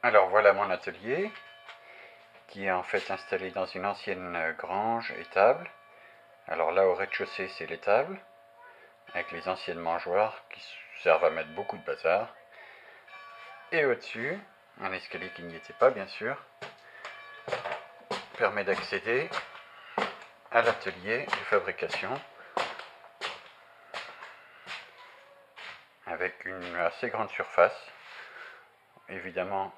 Alors voilà mon atelier qui est en fait installé dans une ancienne grange étable. Alors là au rez-de-chaussée c'est l'étable avec les anciennes mangeoires qui servent à mettre beaucoup de bazar. Et au-dessus, un escalier qui n'y était pas bien sûr, permet d'accéder à l'atelier de fabrication avec une assez grande surface. Évidemment,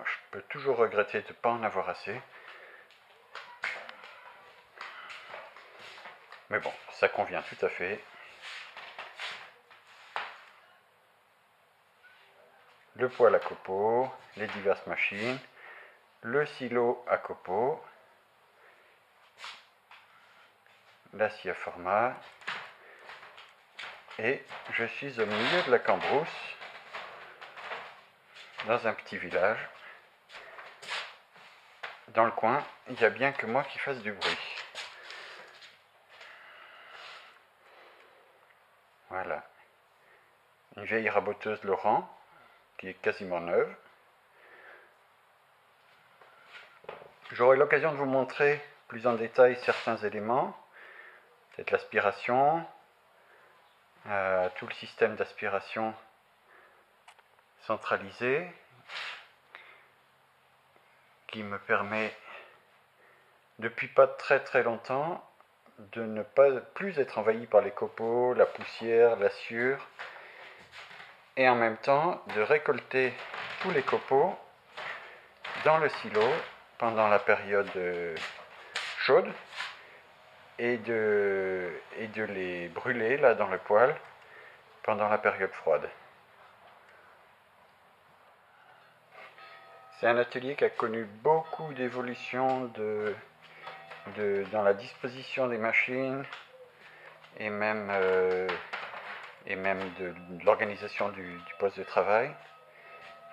je peux toujours regretter de ne pas en avoir assez. Mais bon, ça convient tout à fait. Le poêle à copeaux, les diverses machines, le silo à copeaux, la scie à format, et je suis au milieu de la Cambrousse, dans un petit village. Dans le coin, il n'y a bien que moi qui fasse du bruit. Voilà. Une vieille raboteuse Laurent, qui est quasiment neuve. J'aurai l'occasion de vous montrer plus en détail certains éléments, peut-être l'aspiration, tout le système d'aspiration centralisé, qui me permet, depuis pas très très longtemps, de ne pas plus être envahi par les copeaux, la poussière, la sciure, et en même temps de récolter tous les copeaux dans le silo pendant la période chaude et de les brûler là dans le poêle pendant la période froide. C'est un atelier qui a connu beaucoup d'évolutions dans la disposition des machines et même de l'organisation du poste de travail.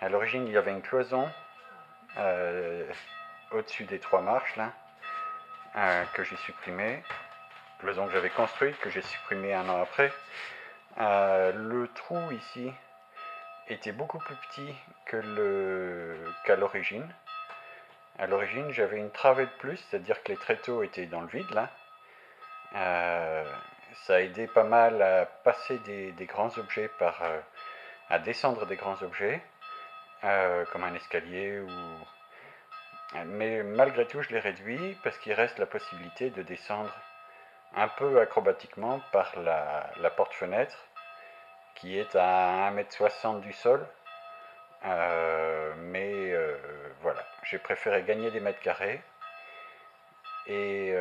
À l'origine, il y avait une cloison au-dessus des 3 marches là, que j'ai supprimée. Cloison que j'avais construite, que j'ai supprimée 1 an après. Le trou ici était beaucoup plus petit qu'à l'origine. À l'origine, j'avais une travée de plus, c'est-à-dire que les tréteaux étaient dans le vide là. Ça a aidé pas mal à passer des grands objets à descendre des grands objets, comme un escalier mais malgré tout, je l'ai réduit parce qu'il reste la possibilité de descendre un peu acrobatiquement par la porte-fenêtre qui est à 1,60 m du sol. Voilà, j'ai préféré gagner des mètres carrés et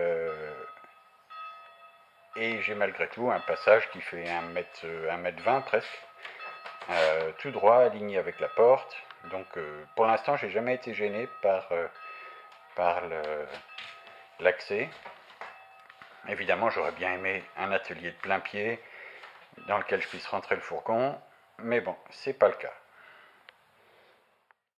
j'ai malgré tout un passage qui fait 1,20 m presque, tout droit, aligné avec la porte. Donc pour l'instant, j'ai jamais été gêné par l'accès. Évidemment, j'aurais bien aimé un atelier de plein pied dans lequel je puisse rentrer le fourgon, mais bon, c'est pas le cas.